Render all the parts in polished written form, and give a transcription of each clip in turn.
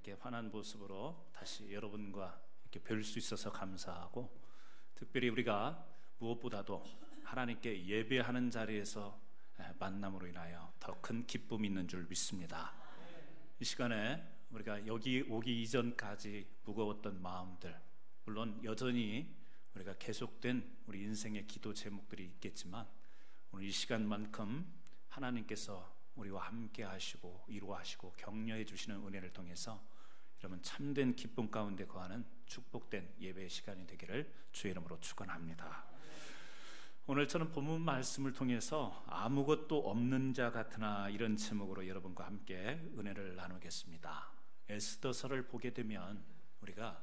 이렇게 환한 모습으로 다시 여러분과 이렇게 뵐 수 있어서 감사하고, 특별히 우리가 무엇보다도 하나님께 예배하는 자리에서 만남으로 인하여 더 큰 기쁨이 있는 줄 믿습니다. 이 시간에 우리가 여기 오기 이전까지 무거웠던 마음들, 물론 여전히 우리가 계속된 우리 인생의 기도 제목들이 있겠지만, 오늘 이 시간만큼 하나님께서 우리와 함께 하시고 이루하시고 격려해 주시는 은혜를 통해서 여러분 참된 기쁨 가운데 거하는 축복된 예배의 시간이 되기를 주의 이름으로 축원합니다. 오늘 저는 본문 말씀을 통해서 아무것도 없는 자 같으나 이런 제목으로 여러분과 함께 은혜를 나누겠습니다. 에스더서를 보게 되면 우리가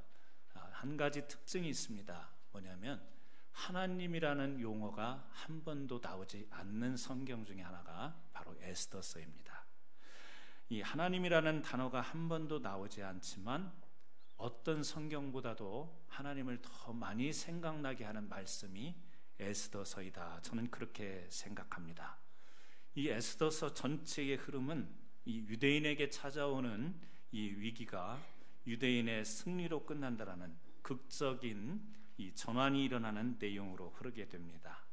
한 가지 특징이 있습니다. 뭐냐면 하나님이라는 용어가 한 번도 나오지 않는 성경 중에 하나가 바로 에스더서입니다. 이 하나님이라는 단어가 한 번도 나오지 않지만 어떤 성경보다도 하나님을 더 많이 생각나게 하는 말씀이 에스더서이다. 저는 그렇게 생각합니다. 이 에스더서 전체의 흐름은 이 유대인에게 찾아오는 이 위기가 유대인의 승리로 끝난다라는 극적인 이 전환이 일어나는 내용으로 흐르게 됩니다.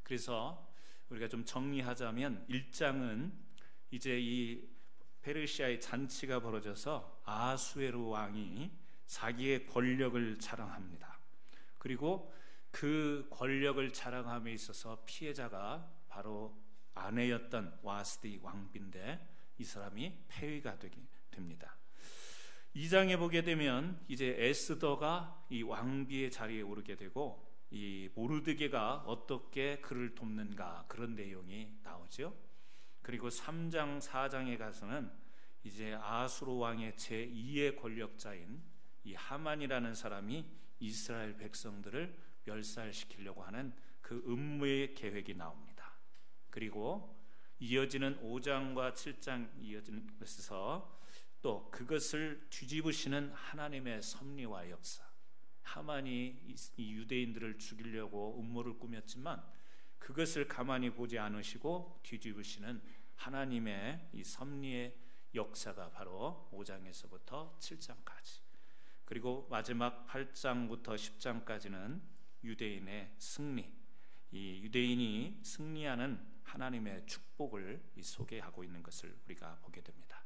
그래서 우리가 좀 정리하자면 1장은 이제 이 페르시아의 잔치가 벌어져서 아수에로 왕이 자기의 권력을 자랑합니다. 그리고 그 권력을 자랑함에 있어서 피해자가 바로 아내였던 와스디 왕비인데 이 사람이 폐위가 되게 됩니다. 2장에 보게 되면 이제 에스더가 이 왕비의 자리에 오르게 되고 이 모르드게가 어떻게 그를 돕는가, 그런 내용이 나오죠. 그리고 3장 4장에 가서는 이제 아수르 왕의 제2의 권력자인 이 하만이라는 사람이 이스라엘 백성들을 멸살시키려고 하는 그 음모의 계획이 나옵니다. 그리고 이어지는 5장과 7장 이어지는 것에서 또 그것을 뒤집으시는 하나님의 섭리와 역사, 하만이 이 유대인들을 죽이려고 음모를 꾸몄지만 그것을 가만히 보지 않으시고 뒤집으시는 하나님의 이 섭리의 역사가 바로 5장에서부터 7장까지, 그리고 마지막 8장부터 10장까지는 유대인의 승리, 이 유대인이 승리하는 하나님의 축복을 소개하고 있는 것을 우리가 보게 됩니다.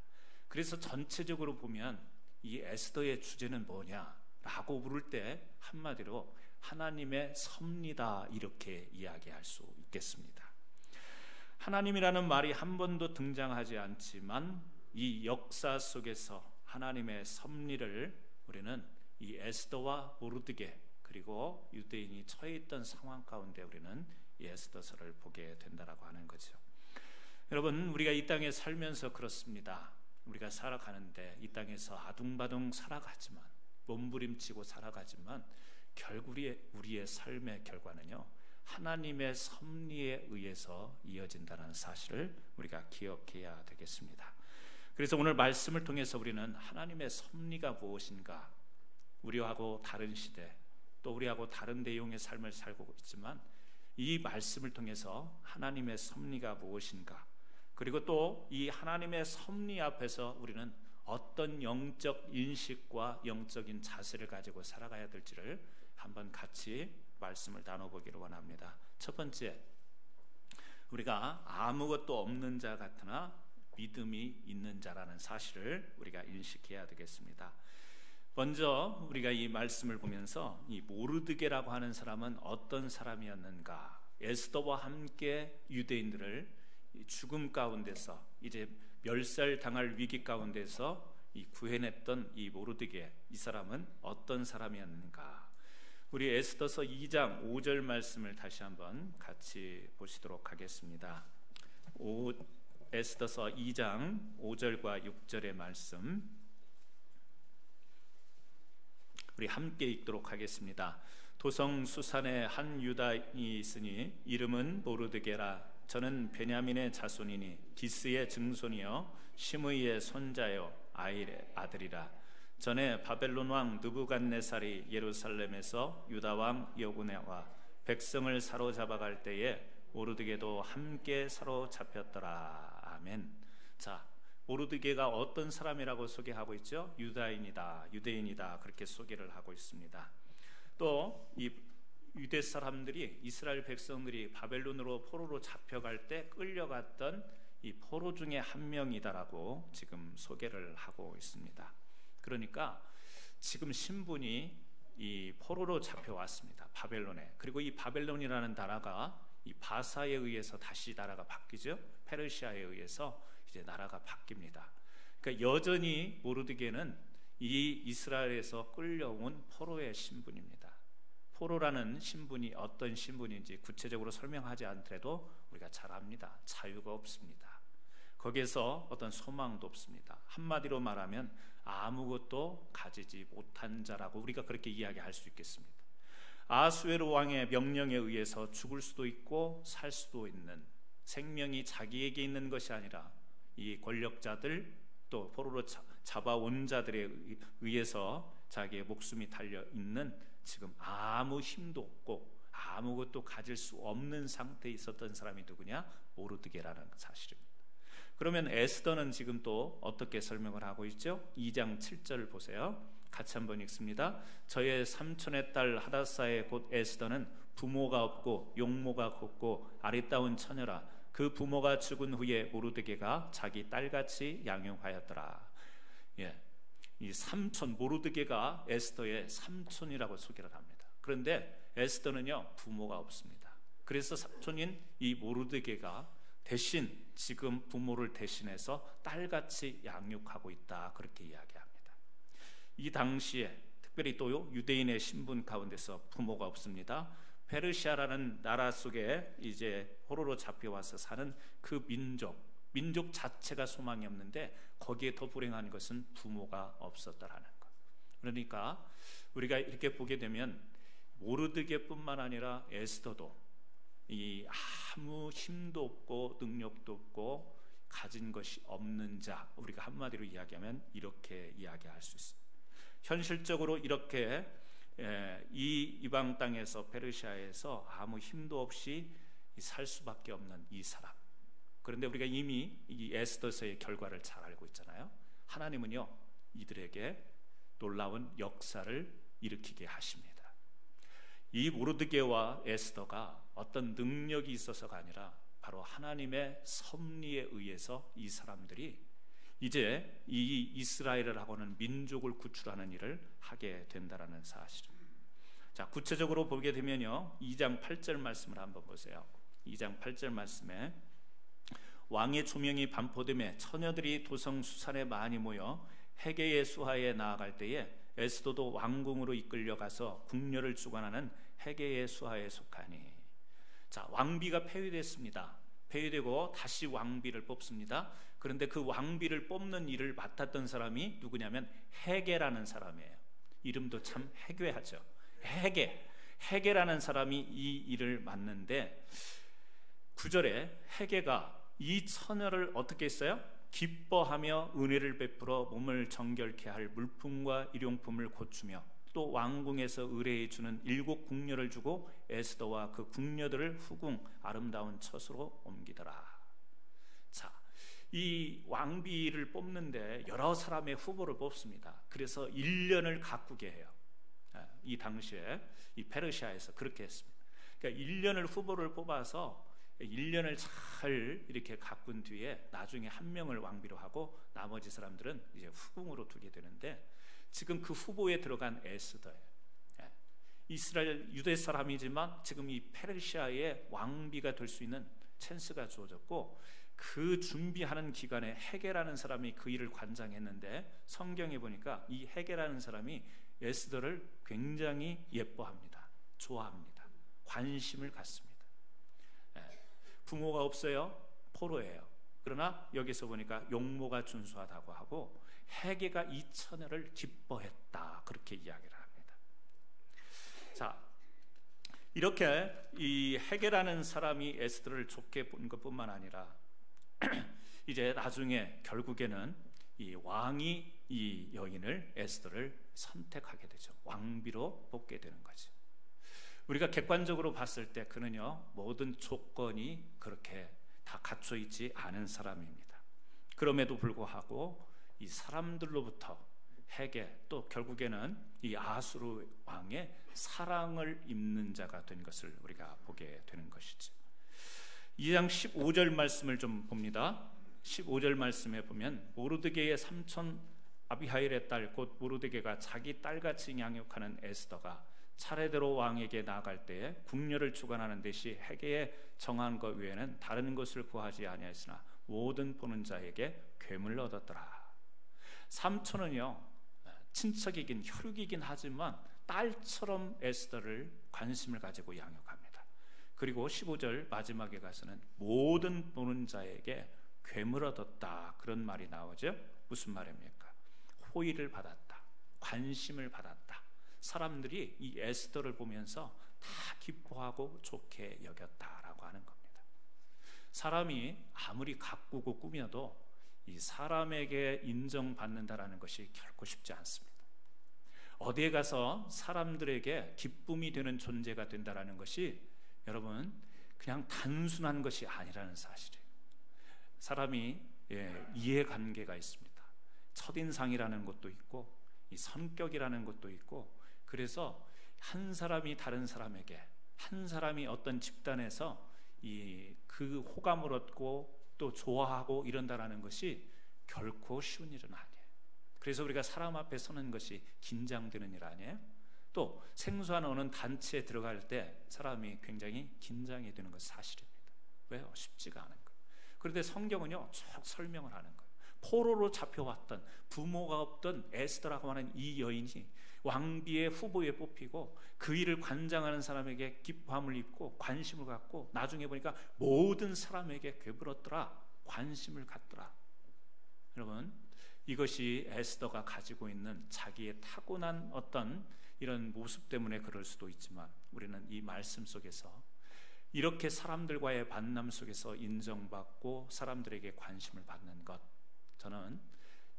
그래서 전체적으로 보면 이 에스더의 주제는 뭐냐라고 물을 때 한마디로 하나님의 섭리다, 이렇게 이야기할 수 있겠습니다. 하나님이라는 말이 한 번도 등장하지 않지만 이 역사 속에서 하나님의 섭리를 우리는 이 에스더와 모르드게 그리고 유대인이 처해 있던 상황 가운데 우리는 이 에스더서를 보게 된다라고 하는 거죠. 여러분, 우리가 이 땅에 살면서 그렇습니다. 우리가 살아가는데 이 땅에서 아둥바둥 살아가지만, 몸부림치고 살아가지만 결국 우리의 삶의 결과는요, 하나님의 섭리에 의해서 이어진다는 사실을 우리가 기억해야 되겠습니다. 그래서 오늘 말씀을 통해서 우리는 하나님의 섭리가 무엇인가, 우리하고 다른 시대, 또 우리하고 다른 내용의 삶을 살고 있지만 이 말씀을 통해서 하나님의 섭리가 무엇인가, 그리고 또 이 하나님의 섭리 앞에서 우리는 어떤 영적 인식과 영적인 자세를 가지고 살아가야 될지를 한번 같이 말씀을 나눠보기를 원합니다. 첫 번째, 우리가 아무것도 없는 자 같으나 믿음이 있는 자라는 사실을 우리가 인식해야 되겠습니다. 먼저 우리가 이 말씀을 보면서 이 모르드게라고 하는 사람은 어떤 사람이었는가, 에스더와 함께 유대인들을 죽음 가운데서 이제 멸살당할 위기 가운데서 구해냈던 이 모르드게, 이 사람은 어떤 사람이었는가. 우리 에스더서 2장 5절 말씀을 다시 한번 같이 보시도록 하겠습니다. 에스더서 2장 5절과 6절의 말씀 우리 함께 읽도록 하겠습니다. 도성 수산에 한 유다인이 있으니 이름은 모르드게라. 저는 베냐민의 자손이니 기스의 증손이요 시므이의 손자요 아일의 아들이라. 전에 바벨론 왕 느부갓네살이 예루살렘에서 유다 왕 여구네와 백성을 사로잡아갈 때에 모르드게도 함께 사로잡혔더라. 아멘. 자, 모르드게가 어떤 사람이라고 소개하고 있죠? 유대인이다 그렇게 소개를 하고 있습니다. 또 이 유대 사람들이, 이스라엘 백성들이 바벨론으로 포로로 잡혀갈 때 끌려갔던 이 포로 중에 한 명이다라고 지금 소개를 하고 있습니다. 그러니까 지금 신분이 이 포로로 잡혀왔습니다, 바벨론에. 그리고 이 바벨론이라는 나라가 이 바사에 의해서 다시 나라가 바뀌죠. 페르시아에 의해서 이제 나라가 바뀝니다. 그러니까 여전히 모르드게는 이 이스라엘에서 끌려온 포로의 신분입니다. 포로라는 신분이 어떤 신분인지 구체적으로 설명하지 않더라도 우리가 잘 압니다. 자유가 없습니다. 거기에서 어떤 소망도 없습니다. 한마디로 말하면 아무것도 가지지 못한 자라고 우리가 그렇게 이야기할 수 있겠습니다. 아수에로 왕의 명령에 의해서 죽을 수도 있고 살 수도 있는, 생명이 자기에게 있는 것이 아니라 이 권력자들, 또 포로로 잡아온 자들에 의해서 자기의 목숨이 달려있는, 지금 아무 힘도 없고 아무것도 가질 수 없는 상태에 있었던 사람이 누구냐? 모르드게라는 사실입니다. 그러면 에스더는 지금 또 어떻게 설명을 하고 있죠? 2장 7절 보세요. 같이 한번 읽습니다. 저의 삼촌의 딸 하다사의 곧 에스더는 부모가 없고 용모가 없고 아리따운 처녀라. 그 부모가 죽은 후에 모르드게가 자기 딸같이 양육하였더라. 이 삼촌, 모르드게가 에스더의 삼촌이라고 소개를 합니다. 그런데 에스더는요, 부모가 없습니다. 그래서 삼촌인 이 모르드게가 대신 지금 부모를 대신해서 딸같이 양육하고 있다, 그렇게 이야기합니다. 이 당시에 특별히 또 유대인의 신분 가운데서 부모가 없습니다. 페르시아라는 나라 속에 이제 포로로 잡혀와서 사는 그 민족 자체가 소망이 없는데 거기에 더 불행한 것은 부모가 없었다라는 것. 그러니까 우리가 이렇게 보게 되면 모르드게뿐만 아니라 에스더도 이 아무 힘도 없고 능력도 없고 가진 것이 없는 자, 우리가 한마디로 이야기하면 이렇게 이야기할 수 있습니다. 현실적으로 이렇게 이 이방 땅에서, 페르시아에서 아무 힘도 없이 살 수밖에 없는 이 사람. 그런데 우리가 이미 이 에스더서의 결과를 잘 알고 있잖아요. 하나님은요, 이들에게 놀라운 역사를 일으키게 하십니다. 이 모르드게와 에스더가 어떤 능력이 있어서가 아니라 바로 하나님의 섭리에 의해서 이 사람들이 이제 이 이스라엘을 하고는 민족을 구출하는 일을 하게 된다라는 사실입니다. 자, 구체적으로 보게 되면요, 2장 8절 말씀을 한번 보세요. 2장 8절 말씀에 왕의 조명이 반포됨에 처녀들이 도성 수산에 많이 모여 헤게의 수하에 나아갈 때에 에스더도 왕궁으로 이끌려가서 궁녀를 주관하는 헤게의 수하에 속하니. 자, 왕비가 폐위됐습니다. 폐위되고 다시 왕비를 뽑습니다. 그런데 그 왕비를 뽑는 일을 맡았던 사람이 누구냐면 헤게라는 사람이에요. 이름도 참 해괴하죠. 헤게라는 사람이 이 일을 맡는데 9절에 헤게가 이 처녀를 어떻게 했어요? 기뻐하며 은혜를 베풀어 몸을 정결케 할 물품과 일용품을 고추며 또 왕궁에서 의뢰해 주는 7 궁녀를 주고 에스더와 그 궁녀들을 후궁 아름다운 처소로 옮기더라. 자, 이 왕비를 뽑는데 여러 사람의 후보를 뽑습니다. 그래서 1년을 가꾸게 해요. 이 당시에 이 페르시아에서 그렇게 했습니다. 그러니까 1년을 후보를 뽑아서 1년을 잘 이렇게 가꾼 뒤에 나중에 한 명을 왕비로 하고 나머지 사람들은 이제 후궁으로 두게 되는데, 지금 그 후보에 들어간 에스더예요. 이스라엘 유대 사람이지만 지금 이 페르시아의 왕비가 될 수 있는 찬스가 주어졌고, 그 준비하는 기간에 헤게라는 사람이 그 일을 관장했는데, 성경에 보니까 이 헤게라는 사람이 에스더를 굉장히 예뻐합니다. 좋아합니다. 관심을 갖습니다. 부모가 없어요. 포로예요. 그러나 여기서 보니까 용모가 준수하다고 하고 헤게가 이 처녀를 기뻐했다, 그렇게 이야기를 합니다. 자, 이렇게 이 헤게라는 사람이 에스더를 좋게 본 것뿐만 아니라 이제 나중에 결국에는 이 왕이 이 여인을, 에스더를 선택하게 되죠. 왕비로 뽑게 되는 거죠. 우리가 객관적으로 봤을 때 그는요, 모든 조건이 그렇게 다 갖춰 있지 않은 사람입니다. 그럼에도 불구하고 이 사람들로부터 해게, 또 결국에는 이 아수르 왕의 사랑을 입는 자가 된 것을 우리가 보게 되는 것이죠. 2장 15절 말씀을 좀 봅니다. 15절 말씀에 보면 모르드게의 삼촌 아비하일의 딸 곧 모르드게가 자기 딸같이 양육하는 에스더가 차례대로 왕에게 나아갈 때에 궁녀를 주관하는 듯이 해계에 정한 것 외에는 다른 것을 구하지 아니하였으나 모든 보는 자에게 괴물 얻었더라. 삼촌은요, 친척이긴 혈육이긴 하지만 딸처럼 에스더를 관심을 가지고 양육합니다. 그리고 15절 마지막에 가서는 모든 보는 자에게 괴물 얻었다, 그런 말이 나오죠. 무슨 말입니까? 호의를 받았다, 관심을 받았다. 사람들이 이 에스더를 보면서 다 기뻐하고 좋게 여겼다라고 하는 겁니다. 사람이 아무리 가꾸고 꾸며도 이 사람에게 인정받는다라는 것이 결코 쉽지 않습니다. 어디에 가서 사람들에게 기쁨이 되는 존재가 된다라는 것이 여러분 그냥 단순한 것이 아니라는 사실이에요. 사람이 이해관계가 있습니다. 첫인상이라는 것도 있고 이 성격이라는 것도 있고, 그래서 한 사람이 다른 사람에게, 한 사람이 어떤 집단에서 그 호감을 얻고 또 좋아하고 이런다라는 것이 결코 쉬운 일은 아니에요. 그래서 우리가 사람 앞에 서는 것이 긴장되는 일 아니에요? 또 생소한 어느 단체에 들어갈 때 사람이 굉장히 긴장이 되는 것은 사실입니다. 왜요? 쉽지가 않은 거예요. 그런데 성경은요 쭉 설명을 하는 거예요. 포로로 잡혀왔던, 부모가 없던 에스더라고 하는 이 여인이 왕비의 후보에 뽑히고 그 일을 관장하는 사람에게 기뻐함을 입고 관심을 갖고 나중에 보니까 모든 사람에게 괴물었더라, 관심을 갖더라. 여러분, 이것이 에스더가 가지고 있는 자기의 타고난 어떤 이런 모습 때문에 그럴 수도 있지만, 우리는 이 말씀 속에서 이렇게 사람들과의 만남 속에서 인정받고 사람들에게 관심을 받는 것, 저는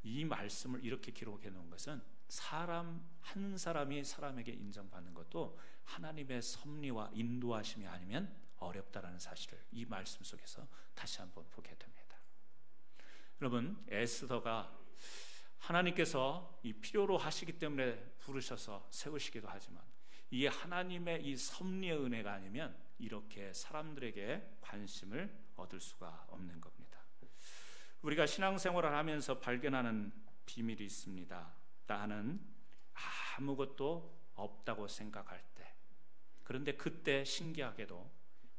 이 말씀을 이렇게 기록해 놓은 것은 사람 한 사람이 사람에게 인정받는 것도 하나님의 섭리와 인도하심이 아니면 어렵다라는 사실을 이 말씀 속에서 다시 한번 보게 됩니다. 여러분, 에스더가 하나님께서 이 필요로 하시기 때문에 부르셔서 세우시기도 하지만 이게 하나님의 이 섭리의 은혜가 아니면 이렇게 사람들에게 관심을 얻을 수가 없는 겁니다. 우리가 신앙생활을 하면서 발견하는 비밀이 있습니다. 나는 아무것도 없다고 생각할 때, 그런데 그때 신기하게도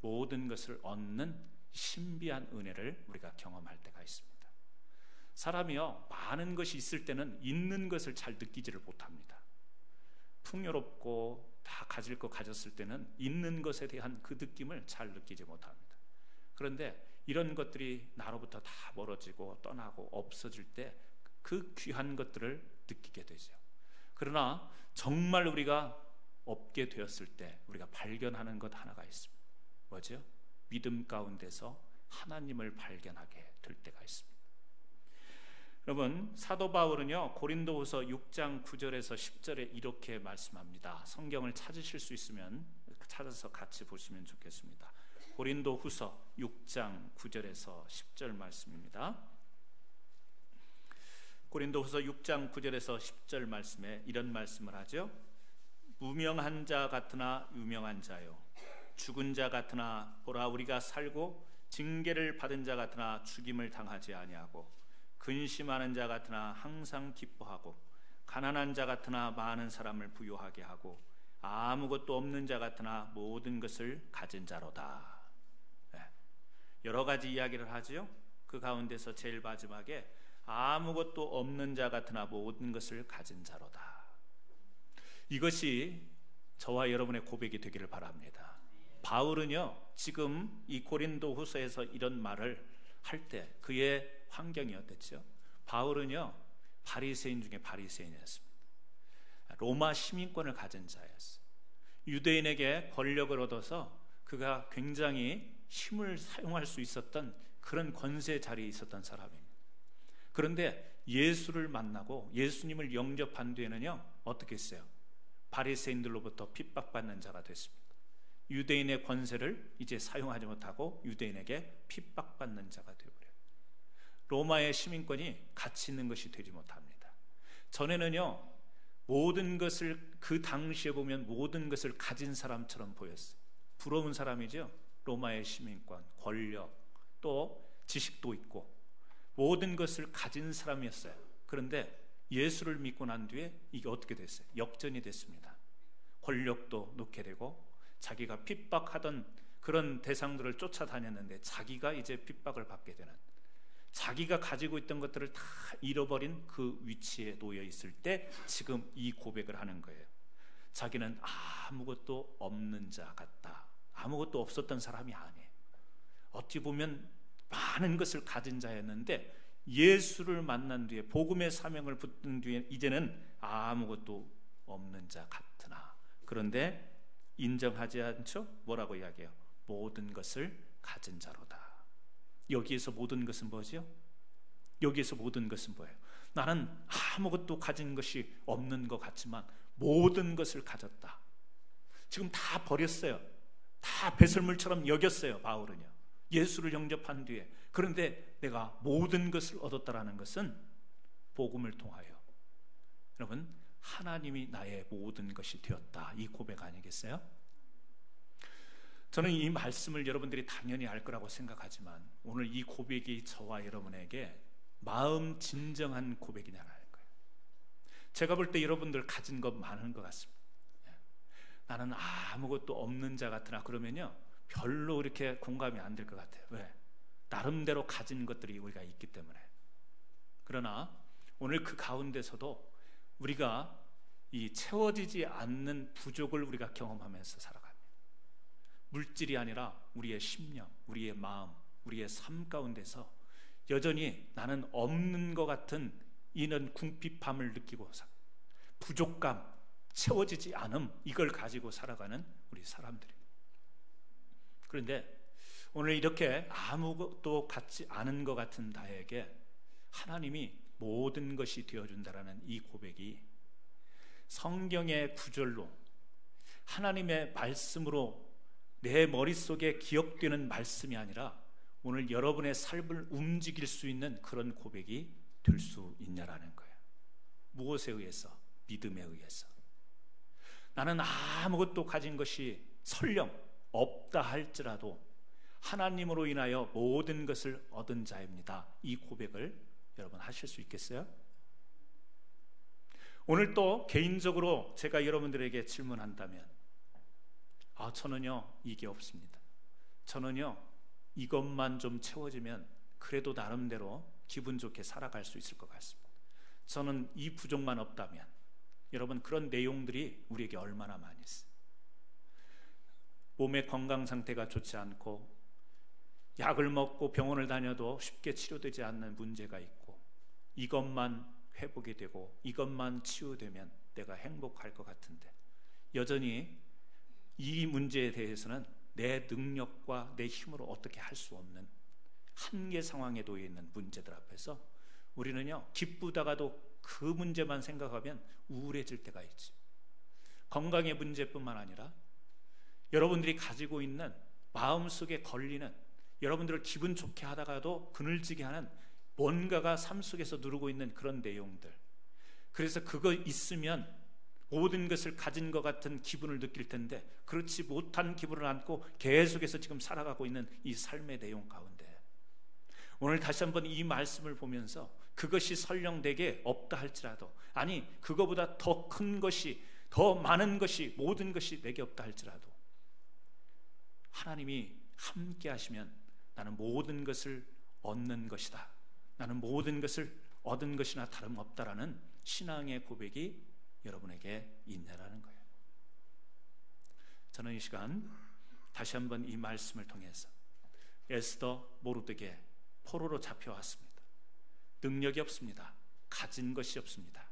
모든 것을 얻는 신비한 은혜를 우리가 경험할 때가 있습니다. 사람이요, 많은 것이 있을 때는 있는 것을 잘 느끼지를 못합니다. 풍요롭고 다 가질 거 가졌을 때는 있는 것에 대한 그 느낌을 잘 느끼지 못합니다. 그런데 이런 것들이 나로부터 다 멀어지고 떠나고 없어질 때 그 귀한 것들을 느끼게 되죠. 그러나 정말 우리가 없게 되었을 때 우리가 발견하는 것 하나가 있습니다. 뭐죠? 믿음 가운데서 하나님을 발견하게 될 때가 있습니다. 여러분, 사도 바울은요 고린도후서 6장 9절에서 10절에 이렇게 말씀합니다. 성경을 찾으실 수 있으면 찾아서 같이 보시면 좋겠습니다. 고린도후서 6장 9절에서 10절 말씀입니다. 고린도후서 6장 9절에서 10절 말씀에 이런 말씀을 하죠. 무명한 자 같으나 유명한 자요, 죽은 자 같으나 보라 우리가 살고, 징계를 받은 자 같으나 죽임을 당하지 아니하고, 근심하는 자 같으나 항상 기뻐하고, 가난한 자 같으나 많은 사람을 부유하게 하고, 아무것도 없는 자 같으나 모든 것을 가진 자로다. 여러 가지 이야기를 하지요. 그 가운데서 제일 마지막에 아무것도 없는 자 같으나 모든 것을 가진 자로다. 이것이 저와 여러분의 고백이 되기를 바랍니다. 바울은요 지금 이 고린도 후서에서 이런 말을 할 때 그의 환경이 어땠죠? 바울은요 바리새인 중에 바리새인이었습니다. 로마 시민권을 가진 자였어요. 유대인에게 권력을 얻어서 그가 굉장히 힘을 사용할 수 있었던 그런 권세 자리에 있었던 사람입니다. 그런데 예수를 만나고 예수님을 영접한 뒤에는요 어떻게 했어요? 바리새인들로부터 핍박받는 자가 됐습니다. 유대인의 권세를 이제 사용하지 못하고 유대인에게 핍박받는 자가 되어버려요. 로마의 시민권이 가치 있는 것이 되지 못합니다. 전에는요, 모든 것을, 그 당시에 보면 모든 것을 가진 사람처럼 보였어요. 부러운 사람이죠. 로마의 시민권, 권력, 또 지식도 있고 모든 것을 가진 사람이었어요. 그런데 예수를 믿고 난 뒤에 이게 어떻게 됐어요? 역전이 됐습니다. 권력도 놓게 되고 자기가 핍박하던 그런 대상들을 쫓아다녔는데 자기가 이제 핍박을 받게 되는, 자기가 가지고 있던 것들을 다 잃어버린 그 위치에 놓여 있을 때 지금 이 고백을 하는 거예요. 자기는 아무것도 없는 자 같다. 아무것도 없었던 사람이 아니에요. 어찌 보면 많은 것을 가진 자였는데 예수를 만난 뒤에, 복음의 사명을 붙든 뒤에 이제는 아무것도 없는 자 같으나, 그런데 인정하지 않죠? 뭐라고 이야기해요? 모든 것을 가진 자로다. 여기에서 모든 것은 뭐죠? 여기에서 모든 것은 뭐예요? 나는 아무것도 가진 것이 없는 것 같지만 모든 것을 가졌다. 지금 다 버렸어요. 다 배설물처럼 여겼어요, 바울은요. 예수를 영접한 뒤에. 그런데 내가 모든 것을 얻었다라는 것은 복음을 통하여, 여러분, 하나님이 나의 모든 것이 되었다, 이 고백 아니겠어요? 저는 이 말씀을 여러분들이 당연히 알 거라고 생각하지만 오늘 이 고백이 저와 여러분에게 마음 진정한 고백이냐는 거예요. 제가 볼 때 여러분들 가진 것 많은 것 같습니다. 나는 아무것도 없는 자 같으나, 그러면요 별로 이렇게 공감이 안 될 것 같아요. 왜? 나름대로 가진 것들이 우리가 있기 때문에. 그러나 오늘 그 가운데서도 우리가 이 채워지지 않는 부족을 우리가 경험하면서 살아갑니다. 물질이 아니라 우리의 심령, 우리의 마음, 우리의 삶 가운데서 여전히 나는 없는 것 같은 이런 궁핍함을 느끼고, 부족감, 채워지지 않음, 이걸 가지고 살아가는 우리 사람들입니다. 그런데 오늘 이렇게 아무것도 갖지 않은 것 같은 나에게 하나님이 모든 것이 되어준다라는 이 고백이 성경의 구절로, 하나님의 말씀으로 내 머릿속에 기억되는 말씀이 아니라 오늘 여러분의 삶을 움직일 수 있는 그런 고백이 될 수 있냐라는 거예요. 무엇에 의해서? 믿음에 의해서. 나는 아무것도 가진 것이 설령 없다 할지라도 하나님으로 인하여 모든 것을 얻은 자입니다. 이 고백을 여러분 하실 수 있겠어요? 오늘 또 개인적으로 제가 여러분들에게 질문한다면, 저는요 이게 없습니다. 저는요 이것만 좀 채워지면 그래도 나름대로 기분 좋게 살아갈 수 있을 것 같습니다. 저는 이 부족만 없다면, 여러분 그런 내용들이 우리에게 얼마나 많이 있어요. 몸의 건강 상태가 좋지 않고 약을 먹고 병원을 다녀도 쉽게 치료되지 않는 문제가 있고, 이것만 회복이 되고 이것만 치유되면 내가 행복할 것 같은데 여전히 이 문제에 대해서는 내 능력과 내 힘으로 어떻게 할 수 없는 한계 상황에 놓여 있는 문제들 앞에서 우리는요 기쁘다가도 그 문제만 생각하면 우울해질 때가 있죠. 건강의 문제뿐만 아니라 여러분들이 가지고 있는 마음속에 걸리는, 여러분들을 기분 좋게 하다가도 그늘지게 하는 뭔가가 삶 속에서 누르고 있는 그런 내용들, 그래서 그거 있으면 모든 것을 가진 것 같은 기분을 느낄 텐데 그렇지 못한 기분을 안고 계속해서 지금 살아가고 있는 이 삶의 내용 가운데 오늘 다시 한번 이 말씀을 보면서 그것이 설령 내게 없다 할지라도, 아니 그거보다 더 큰 것이, 더 많은 것이, 모든 것이 내게 없다 할지라도 하나님이 함께 하시면 나는 모든 것을 얻는 것이다, 나는 모든 것을 얻은 것이나 다름없다라는 신앙의 고백이 여러분에게 있냐라는 거예요. 저는 이 시간 다시 한번 이 말씀을 통해서 에스더 모르드게 포로로 잡혀왔습니다. 능력이 없습니다. 가진 것이 없습니다.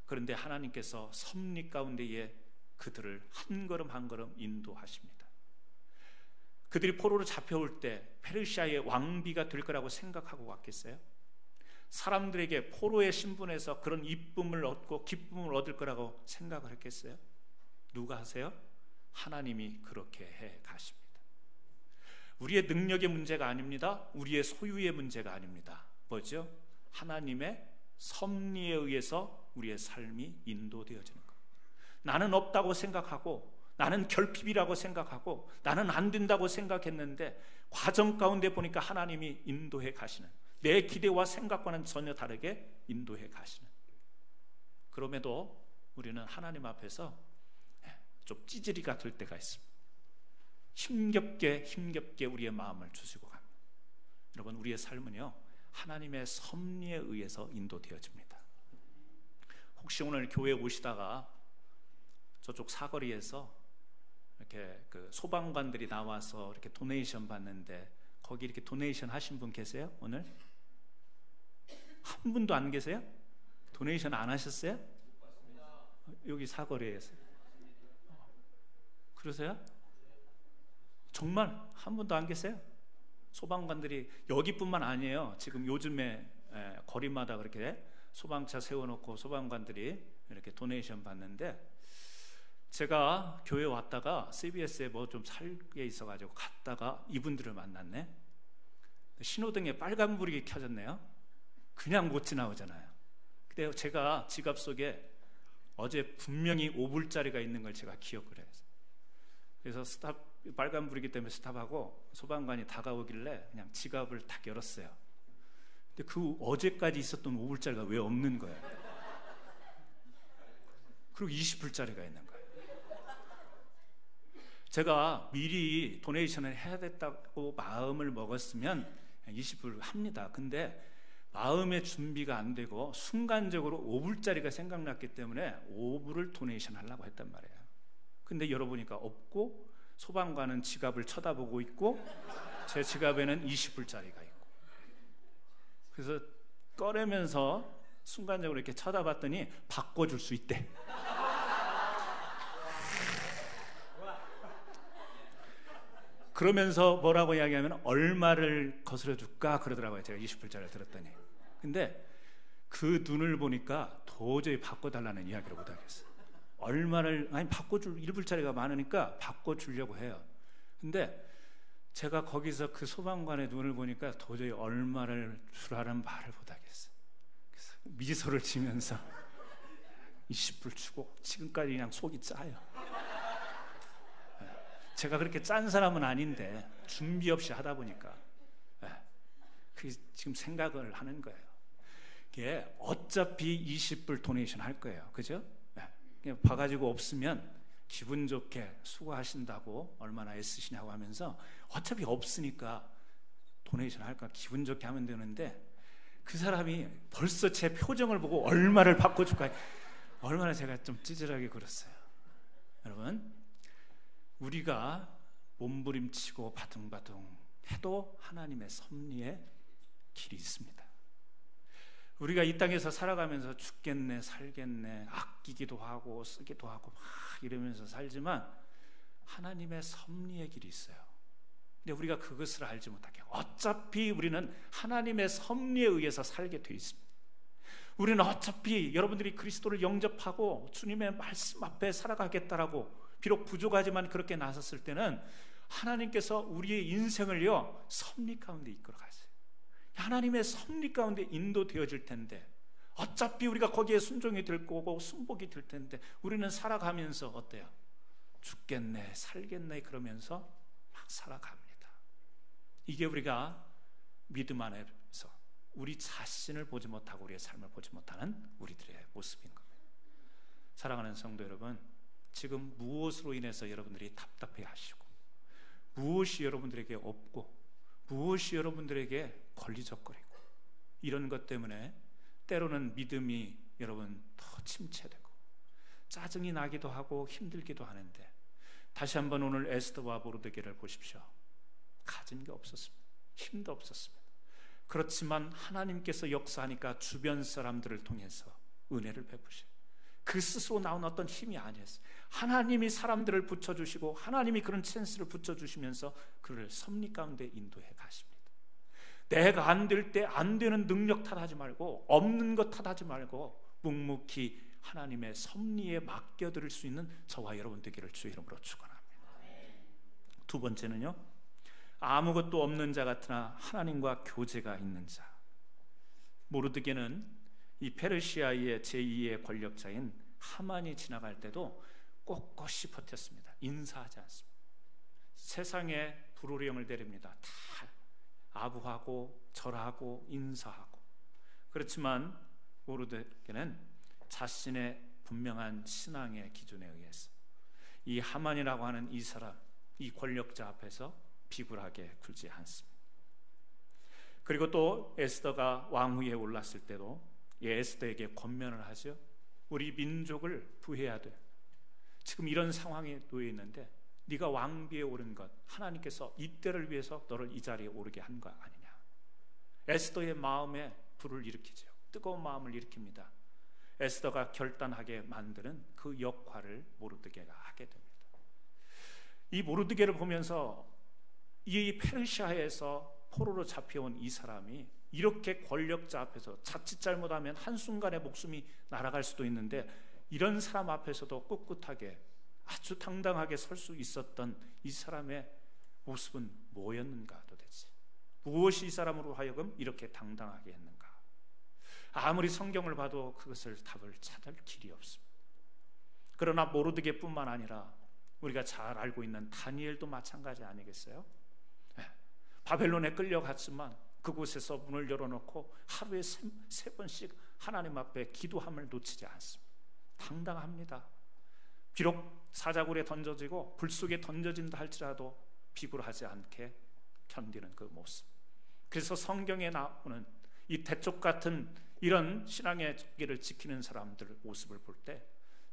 그런데 하나님께서 섭리 가운데에 그들을 한 걸음 한 걸음 인도하십니다. 그들이 포로로 잡혀올 때 페르시아의 왕비가 될 거라고 생각하고 왔겠어요? 사람들에게 포로의 신분에서 그런 이쁨을 얻고 기쁨을 얻을 거라고 생각을 했겠어요? 누가 하세요? 하나님이 그렇게 해 가십니다. 우리의 능력의 문제가 아닙니다. 우리의 소유의 문제가 아닙니다. 뭐죠? 하나님의 섭리에 의해서 우리의 삶이 인도되어지는 것. 나는 없다고 생각하고, 나는 결핍이라고 생각하고, 나는 안 된다고 생각했는데 과정 가운데 보니까 하나님이 인도해 가시는, 내 기대와 생각과는 전혀 다르게 인도해 가시는. 그럼에도 우리는 하나님 앞에서 좀 찌질이가 될 때가 있습니다. 힘겹게 우리의 마음을 주시고 갑니다. 여러분, 우리의 삶은요, 하나님의 섭리에 의해서 인도되어집니다. 혹시 오늘 교회에 오시다가 저쪽 사거리에서 이렇게 그 소방관들이 나와서 이렇게 도네이션 받는데, 거기 이렇게 도네이션 하신 분 계세요? 오늘? 한 분도 안 계세요? 도네이션 안 하셨어요? 여기 사거리에서. 그러세요? 정말 한 분도 안 계세요? 소방관들이 여기뿐만 아니에요. 지금 요즘에 거리마다 그렇게 소방차 세워놓고 소방관들이 이렇게 도네이션 받는데, 제가 교회 왔다가 CBS에 뭐 좀 살 게 있어가지고 갔다가 이분들을 만났네. 신호등에 빨간불이 켜졌네요. 그냥 못 지나오잖아요. 근데 제가 지갑 속에 어제 분명히 5불짜리가 있는 걸 제가 기억을 해요. 그래서 빨간불이기 때문에 스탑하고 소방관이 다가오길래 그냥 지갑을 딱 열었어요. 근데 그 어제까지 있었던 5불짜리가 왜 없는 거예요? 그리고 20불짜리가 있는 거예요. 제가 미리 도네이션을 해야 됐다고 마음을 먹었으면 20불 합니다. 근데 마음의 준비가 안 되고 순간적으로 5불짜리가 생각났기 때문에 5불을 도네이션 하려고 했단 말이에요. 근데 열어보니까 없고, 소방관은 지갑을 쳐다보고 있고, 제 지갑에는 20불짜리가 있고. 그래서 꺼내면서 순간적으로 이렇게 쳐다봤더니 바꿔줄 수 있대. 그러면서 뭐라고 이야기하면 얼마를 거스려 줄까 그러더라고요. 제가 20불짜리를 들었더니. 근데 그 눈을 보니까 도저히 바꿔달라는 이야기를 못하겠어요. 얼마를, 아니 바꿔줄 1불짜리가 많으니까 바꿔주려고 해요. 근데 제가 거기서 그 소방관의 눈을 보니까 도저히 얼마를 주라는 말을 못하겠어요. 그래서 미소를 지면서 20불 주고, 지금까지 그냥 속이 짜요. 제가 그렇게 짠 사람은 아닌데 준비 없이 하다 보니까 그게 지금 생각을 하는 거예요. 이게 어차피 20불 도네이션 할 거예요. 그죠? 그냥 봐가지고 없으면 기분 좋게 수고하신다고 얼마나 애쓰시냐고 하면서 어차피 없으니까 도네이션 할까 기분 좋게 하면 되는데, 그 사람이 벌써 제 표정을 보고 얼마를 바꿔줄까, 얼마나 제가 좀 찌질하게 굴었어요. 여러분, 우리가 몸부림치고 바둥바둥 해도 하나님의 섭리의 길이 있습니다. 우리가 이 땅에서 살아가면서 죽겠네 살겠네 아끼기도 하고 쓰기도 하고 막 이러면서 살지만 하나님의 섭리의 길이 있어요. 근데 우리가 그것을 알지 못하게, 어차피 우리는 하나님의 섭리에 의해서 살게 돼 있습니다. 우리는 어차피 여러분들이 그리스도를 영접하고 주님의 말씀 앞에 살아가겠다라고 비록 부족하지만 그렇게 나섰을 때는 하나님께서 우리의 인생을요 섭리 가운데 이끌어 가세요. 하나님의 섭리 가운데 인도되어질 텐데, 어차피 우리가 거기에 순종이 될 거고 순복이 될 텐데 우리는 살아가면서 어때요? 죽겠네 살겠네 그러면서 막 살아갑니다. 이게 우리가 믿음 안에서 우리 자신을 보지 못하고 우리의 삶을 보지 못하는 우리들의 모습인 겁니다. 사랑하는 성도 여러분, 지금 무엇으로 인해서 여러분들이 답답해 하시고, 무엇이 여러분들에게 없고, 무엇이 여러분들에게 걸리적거리고, 이런 것 때문에 때로는 믿음이 여러분 더 침체되고 짜증이 나기도 하고 힘들기도 하는데, 다시 한번 오늘 에스더와 모르드게를 보십시오. 가진 게 없었습니다. 힘도 없었습니다. 그렇지만 하나님께서 역사하니까 주변 사람들을 통해서 은혜를 베푸셔요. 그 스스로 나온 어떤 힘이 아니었어요. 하나님이 사람들을 붙여주시고 하나님이 그런 찬스를 붙여주시면서 그를 섭리 가운데 인도해 가십니다. 내가 안 될 때 안 되는 능력 탓하지 말고, 없는 것 탓하지 말고 묵묵히 하나님의 섭리에 맡겨드릴 수 있는 저와 여러분 되기를 주의 이름으로 축원합니다. 두 번째는요, 아무것도 없는 자 같으나 하나님과 교제가 있는 자. 모르드게는 이 페르시아의 제2의 권력자인 하만이 지나갈 때도 꼿꼿이 버텼습니다. 인사하지 않습니다. 세상에 불호령을 내립니다. 다 아부하고 절하고 인사하고. 그렇지만 모르드게는 자신의 분명한 신앙의 기준에 의해서 이 하만이라고 하는 이 사람, 이 권력자 앞에서 비굴하게 굴지 않습니다. 그리고 또 에스더가 왕위에 올랐을 때도 에스더에게 권면을 하죠. 우리 민족을 부해야 돼. 지금 이런 상황에 놓여 있는데 네가 왕비에 오른 것, 하나님께서 이때를 위해서 너를 이 자리에 오르게 한 거 아니냐. 에스더의 마음에 불을 일으키죠. 뜨거운 마음을 일으킵니다. 에스더가 결단하게 만드는 그 역할을 모르드게가 하게 됩니다. 이 모르드게를 보면서 이 페르시아에서 포로로 잡혀온 이 사람이 이렇게 권력자 앞에서 자칫 잘못하면 한순간에 목숨이 날아갈 수도 있는데 이런 사람 앞에서도 꿋꿋하게 아주 당당하게 설 수 있었던 이 사람의 모습은 뭐였는가 도대체? 무엇이 이 사람으로 하여금 이렇게 당당하게 했는가? 아무리 성경을 봐도 그것을 답을 찾을 길이 없습니다. 그러나 모르드게뿐만 아니라 우리가 잘 알고 있는 다니엘도 마찬가지 아니겠어요? 바벨론에 끌려갔지만 그곳에서 문을 열어놓고 하루에 세 번씩 하나님 앞에 기도함을 놓치지 않습니다. 당당합니다. 비록 사자굴에 던져지고 불 속에 던져진다 할지라도 비굴하지 않게 견디는 그 모습. 그래서 성경에 나오는 이 대쪽 같은 이런 신앙의 길을 지키는 사람들 모습을 볼 때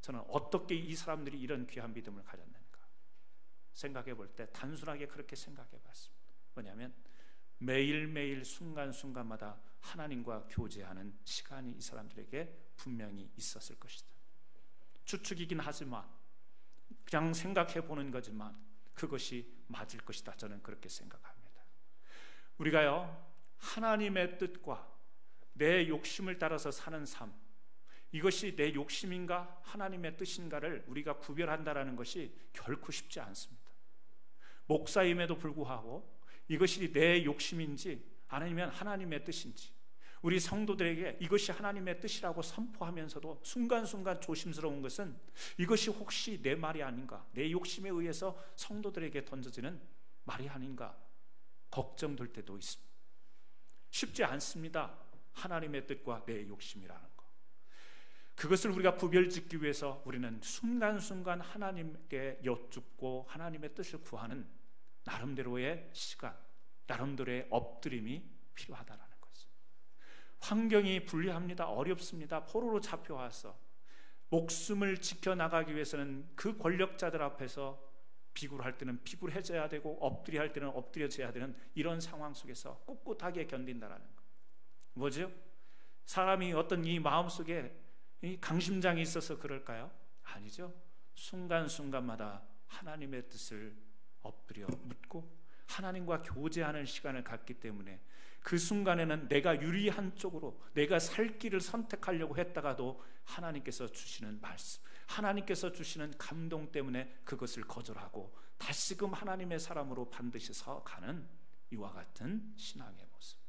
저는 어떻게 이 사람들이 이런 귀한 믿음을 가졌는가 생각해 볼 때 단순하게 그렇게 생각해 봤습니다. 뭐냐면 매일매일 순간순간마다 하나님과 교제하는 시간이 이 사람들에게 분명히 있었을 것이다. 추측이긴 하지만 그냥 생각해 보는 거지만 그것이 맞을 것이다. 저는 그렇게 생각합니다. 우리가요 하나님의 뜻과 내 욕심을 따라서 사는 삶, 이것이 내 욕심인가 하나님의 뜻인가를 우리가 구별한다라는 것이 결코 쉽지 않습니다. 목사임에도 불구하고 이것이 내 욕심인지 아니면 하나님의 뜻인지 우리 성도들에게 이것이 하나님의 뜻이라고 선포하면서도 순간순간 조심스러운 것은 이것이 혹시 내 말이 아닌가, 내 욕심에 의해서 성도들에게 던져지는 말이 아닌가 걱정될 때도 있습니다. 쉽지 않습니다. 하나님의 뜻과 내 욕심이라는 것. 그것을 우리가 구별짓기 위해서 우리는 순간순간 하나님께 여쭙고 하나님의 뜻을 구하는 나름대로의 시간, 나름대로의 엎드림이 필요하다라는 거죠. 환경이 불리합니다. 어렵습니다. 포로로 잡혀와서 목숨을 지켜나가기 위해서는 그 권력자들 앞에서 비굴할 때는 비굴해져야 되고 엎드려 할 때는 엎드려져야 되는 이런 상황 속에서 꿋꿋하게 견딘다라는 거. 뭐죠? 사람이 어떤 이 마음속에 이 강심장이 있어서 그럴까요? 아니죠. 순간순간마다 하나님의 뜻을 엎드려 묻고 하나님과 교제하는 시간을 갖기 때문에 그 순간에는 내가 유리한 쪽으로 내가 살 길을 선택하려고 했다가도 하나님께서 주시는 말씀, 하나님께서 주시는 감동 때문에 그것을 거절하고 다시금 하나님의 사람으로 반드시 서가는 이와 같은 신앙의 모습.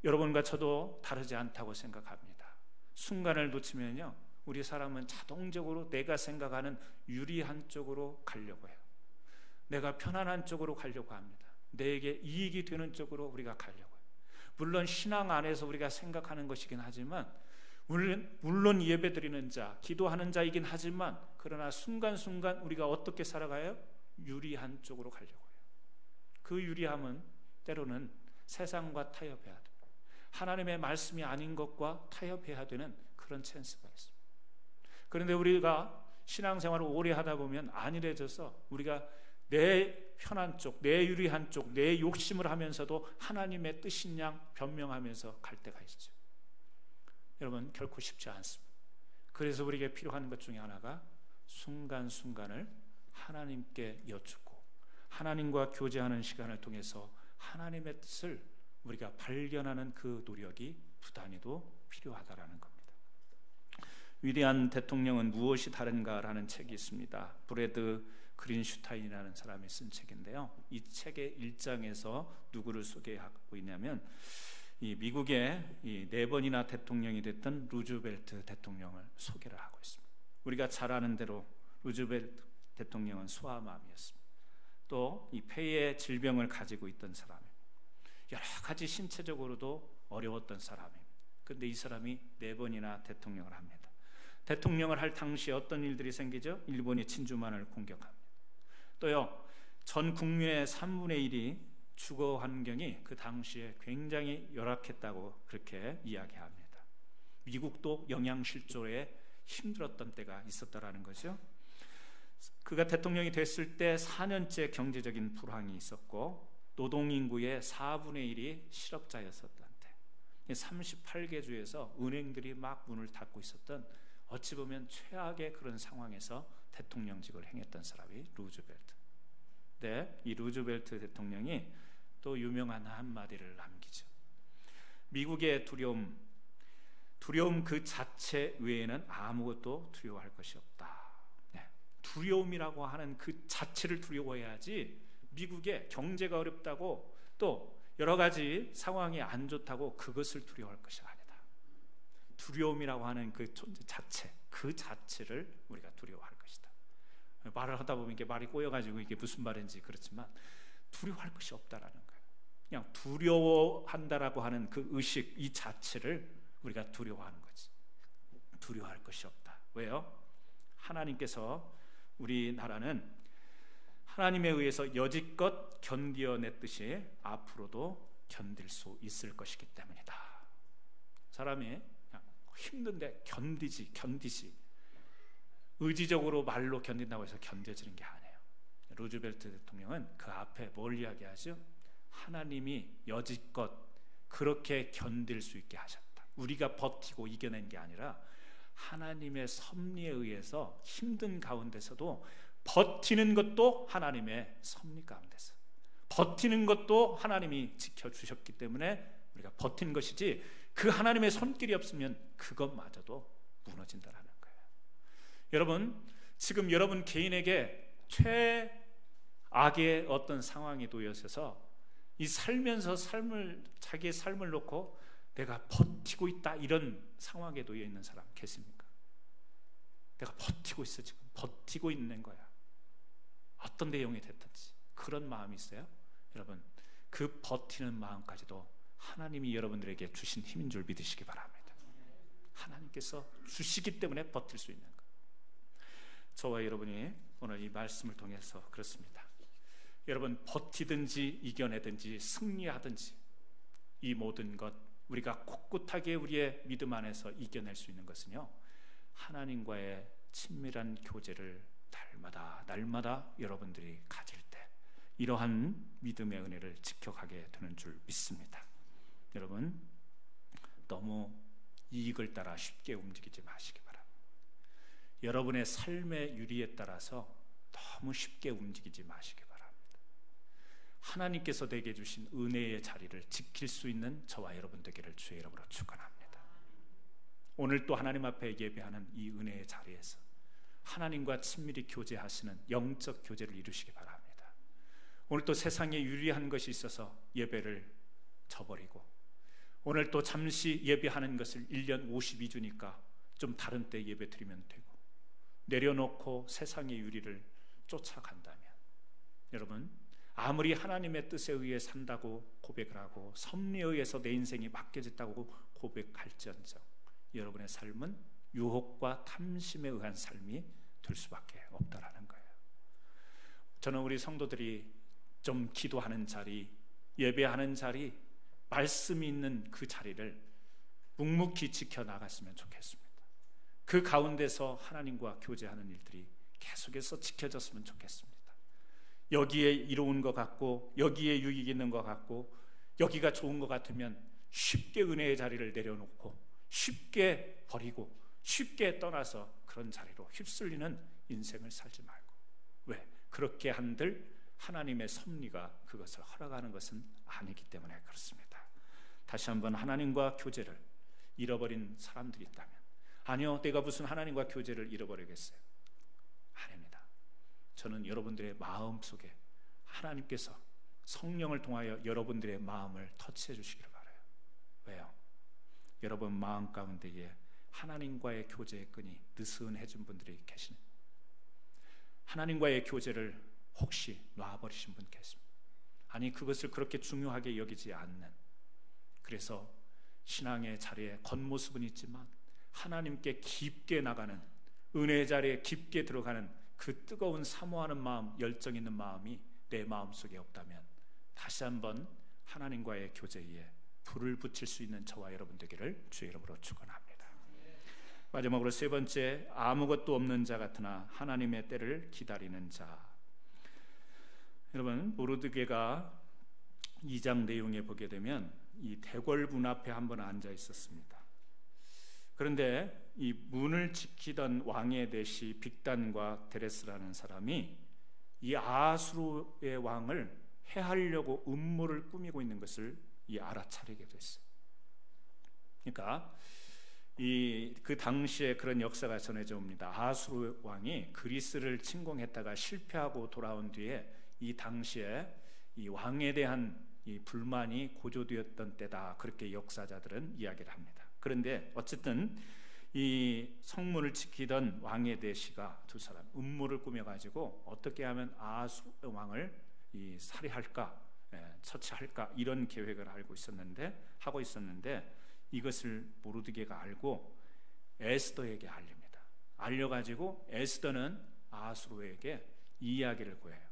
여러분과 저도 다르지 않다고 생각합니다. 순간을 놓치면요 우리 사람은 자동적으로 내가 생각하는 유리한 쪽으로 가려고 해요. 내가 편안한 쪽으로 가려고 합니다. 내게 이익이 되는 쪽으로 우리가 가려고 해요. 물론 신앙 안에서 우리가 생각하는 것이긴 하지만 물론 예배드리는 자, 기도하는 자이긴 하지만 그러나 순간순간 우리가 어떻게 살아가요? 유리한 쪽으로 가려고 해요. 그 유리함은 때로는 세상과 타협해야 돼요. 하나님의 말씀이 아닌 것과 타협해야 되는 그런 찬스가 있습니다. 그런데 우리가 신앙생활을 오래 하다 보면 안일해져서 우리가 내 편한 쪽, 내 유리한 쪽, 내 욕심을 하면서도 하나님의 뜻인 양 변명하면서 갈 때가 있죠. 여러분 결코 쉽지 않습니다. 그래서 우리에게 필요한 것 중에 하나가 순간순간을 하나님께 여쭙고 하나님과 교제하는 시간을 통해서 하나님의 뜻을 우리가 발견하는 그 노력이 부단히도 필요하다라는 겁니다. 위대한 대통령은 무엇이 다른가라는 책이 있습니다. 브래드 그린슈타인이라는 사람이 쓴 책인데요. 이 책의 1장에서 누구를 소개하고 있냐면 이 미국의 이 4번이나 대통령이 됐던 루즈벨트 대통령을 소개를 하고 있습니다. 우리가 잘 아는 대로 루즈벨트 대통령은 소아마비였습니다. 또 이 폐의 질병을 가지고 있던 사람입니다. 여러 가지 신체적으로도 어려웠던 사람입니다. 그런데 이 사람이 4번이나 대통령을 합니다. 대통령을 할 당시에 어떤 일들이 생기죠? 일본이 진주만을 공격합니다. 또요, 전 국민의 3분의 1이 주거 환경이 그 당시에 굉장히 열악했다고 그렇게 이야기합니다. 미국도 영양실조에 힘들었던 때가 있었다라는 거죠. 그가 대통령이 됐을 때 4년째 경제적인 불황이 있었고 노동인구의 4분의 1이 실업자였었던 때, 38개 주에서 은행들이 막 문을 닫고 있었던 어찌 보면 최악의 그런 상황에서 대통령직을 행했던 사람이 루즈벨트. 네, 이 루즈벨트 대통령이 또 유명한 한마디를 남기죠. 미국의 두려움 그 자체 외에는 아무것도 두려워할 것이 없다. 네, 두려움이라고 하는 그 자체를 두려워해야지 미국의 경제가 어렵다고 또 여러 가지 상황이 안 좋다고 그것을 두려워할 것이 아니다. 두려움이라고 하는 그 존재 자체, 그 자체를 우리가 두려워할 것이다. 말을 하다 보면 이게 말이 꼬여가지고 이게 무슨 말인지 그렇지만 두려워할 것이 없다라는 거예요. 그냥 두려워한다라고 하는 그 의식 이 자체를 우리가 두려워하는 거지. 두려워할 것이 없다. 왜요? 하나님께서 우리나라는 하나님에 의해서 여지껏 견디어냈듯이 앞으로도 견딜 수 있을 것이기 때문이다. 사람이 그냥 힘든데 견디지 의지적으로 말로 견딘다고 해서 견뎌지는 게 아니에요. 루즈벨트 대통령은 그 앞에 뭘 이야기하죠? 하나님이 여지껏 그렇게 견딜 수 있게 하셨다. 우리가 버티고 이겨낸 게 아니라 하나님의 섭리에 의해서 힘든 가운데서도 버티는 것도 하나님의 섭리 가운데서 버티는 것도 하나님이 지켜주셨기 때문에 우리가 버티는 것이지 그 하나님의 손길이 없으면 그것마저도 무너진다라는 거예요. 여러분, 지금 여러분 개인에게 최악의 어떤 상황이 놓여져서 이 살면서 자기의 삶을 놓고 내가 버티고 있다 이런 상황에 놓여 있는 사람 계십니까? 내가 버티고 있어. 지금 버티고 있는 거야. 어떤 내용이 됐든지 그런 마음이 있어요? 여러분, 그 버티는 마음까지도 하나님이 여러분들에게 주신 힘인 줄 믿으시기 바랍니다. 하나님께서 주시기 때문에 버틸 수 있는 것. 저와 여러분이 오늘 이 말씀을 통해서 그렇습니다. 여러분, 버티든지 이겨내든지 승리하든지 이 모든 것 우리가 꿋꿋하게 우리의 믿음 안에서 이겨낼 수 있는 것은요, 하나님과의 친밀한 교제를 날마다 여러분들이 가질 때 이러한 믿음의 은혜를 지켜가게 되는 줄 믿습니다. 여러분, 너무 이익을 따라 쉽게 움직이지 마시기 바랍니다. 여러분의 삶의 유리에 따라서 너무 쉽게 움직이지 마시기 바랍니다. 하나님께서 내게 주신 은혜의 자리를 지킬 수 있는 저와 여러분 되기를 주의 이름으로 축원합니다. 오늘 또 하나님 앞에 예배하는 이 은혜의 자리에서 하나님과 친밀히 교제하시는 영적 교제를 이루시기 바랍니다. 오늘 또 세상에 유리한 것이 있어서 예배를 저버리고 오늘 또 잠시 예배하는 것을 1년 52주니까 좀 다른 때 예배 드리면 되고 내려놓고 세상의 유리를 쫓아간다면 여러분, 아무리 하나님의 뜻에 의해 산다고 고백을 하고 섭리에 의해서 내 인생이 맡겨졌다고 고백할지언정 여러분의 삶은 유혹과 탐심에 의한 삶이 될 수밖에 없다라는 거예요. 저는 우리 성도들이 좀 기도하는 자리, 예배하는 자리, 말씀이 있는 그 자리를 묵묵히 지켜나갔으면 좋겠습니다. 그 가운데서 하나님과 교제하는 일들이 계속해서 지켜졌으면 좋겠습니다. 여기에 이로운 것 같고 여기에 유익이 있는 것 같고 여기가 좋은 것 같으면 쉽게 은혜의 자리를 내려놓고 쉽게 버리고 쉽게 떠나서 그런 자리로 휩쓸리는 인생을 살지 말고, 왜? 그렇게 한들 하나님의 섭리가 그것을 허락하는 것은 아니기 때문에 그렇습니다. 다시 한번 하나님과 교제를 잃어버린 사람들이 있다면, 아니요, 내가 무슨 하나님과 교제를 잃어버리겠어요? 아닙니다. 저는 여러분들의 마음 속에 하나님께서 성령을 통하여 여러분들의 마음을 터치해 주시기를 바라요. 왜요? 여러분 마음 가운데에 하나님과의 교제의 끈이 느슨해진 분들이 계시네. 하나님과의 교제를 혹시 놔버리신 분 계십니다. 아니 그것을 그렇게 중요하게 여기지 않는, 그래서 신앙의 자리에 겉모습은 있지만 하나님께 깊게 나가는, 은혜의 자리에 깊게 들어가는 그 뜨거운 사모하는 마음, 열정 있는 마음이 내 마음속에 없다면 다시 한번 하나님과의 교제에 불을 붙일 수 있는 저와 여러분 되기를 주의 이름으로 축원합니다. 마지막으로 세 번째, 아무것도 없는 자 같으나 하나님의 때를 기다리는 자. 여러분 모르드게가 2장 내용에 보게 되면 이 대궐문 앞에 한번 앉아 있었습니다. 그런데 이 문을 지키던 왕의 대시 빅단과 데레스라는 사람이 이 아수르의 왕을 해하려고 음모를 꾸미고 있는 것을 알아차리게 됐어요. 그러니까 그 당시에 그런 역사가 전해져 옵니다. 아수르 왕이 그리스를 침공했다가 실패하고 돌아온 뒤에 이 당시에 이 왕에 대한 이 불만이 고조되었던 때다, 그렇게 역사자들은 이야기를 합니다. 그런데 어쨌든 이 성문을 지키던 왕의 대시가 두 사람 음모를 꾸며가지고 어떻게 하면 아수르 왕을 살해할까, 처치할까, 이런 계획을 하고 있었는데 이것을 모르드게가 알고 에스더에게 알립니다. 알려가지고 에스더는 아수르에게 이야기를 구해요.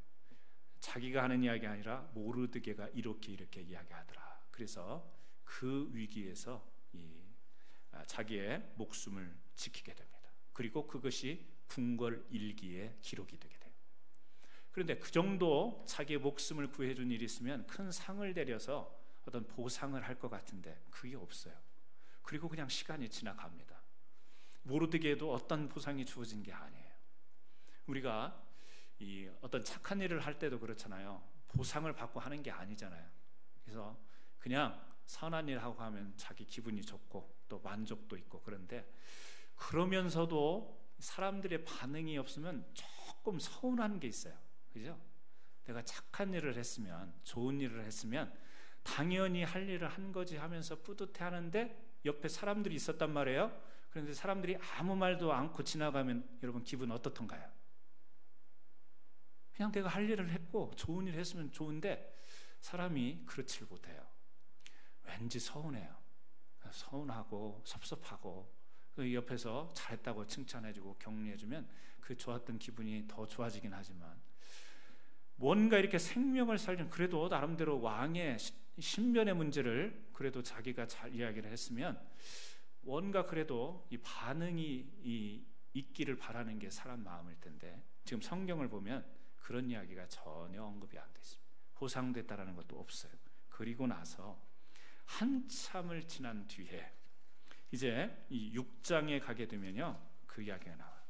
자기가 하는 이야기 아니라 모르드게가 이렇게 이야기하더라. 그래서 그 위기에서 자기의 목숨을 지키게 됩니다. 그리고 그것이 궁궐 일기에 기록이 되게 돼요. 그런데 그 정도 자기의 목숨을 구해준 일이 있으면 큰 상을 내려서 어떤 보상을 할 것 같은데 그게 없어요. 그리고 그냥 시간이 지나갑니다. 모르드게에도 어떤 보상이 주어진 게 아니에요. 우리가 어떤 착한 일을 할 때도 그렇잖아요. 보상을 받고 하는 게 아니잖아요. 그래서 그냥 선한 일 하고 하면 자기 기분이 좋고 또 만족도 있고, 그런데 그러면서도 사람들의 반응이 없으면 조금 서운한 게 있어요. 그죠? 내가 착한 일을 했으면, 좋은 일을 했으면 당연히 할 일을 한 거지 하면서 뿌듯해 하는데 옆에 사람들이 있었단 말이에요. 그런데 사람들이 아무 말도 않고 지나가면 여러분 기분 어떻던가요? 그냥 내가 할 일을 했고 좋은 일을 했으면 좋은데 사람이 그렇지를 못해요. 왠지 서운해요. 서운하고 섭섭하고, 그 옆에서 잘했다고 칭찬해주고 격려해주면 그 좋았던 기분이 더 좋아지긴 하지만, 뭔가 이렇게 생명을 살린, 그래도 나름대로 왕의 신변의 문제를 그래도 자기가 잘 이야기를 했으면 뭔가 그래도 이 반응이 있기를 바라는 게 사람 마음일 텐데, 지금 성경을 보면 그런 이야기가 전혀 언급이 안 됐습니다. 보상됐다라는 것도 없어요. 그리고 나서 한참을 지난 뒤에 이제 이 6장에 가게 되면요, 그 이야기가 나와요.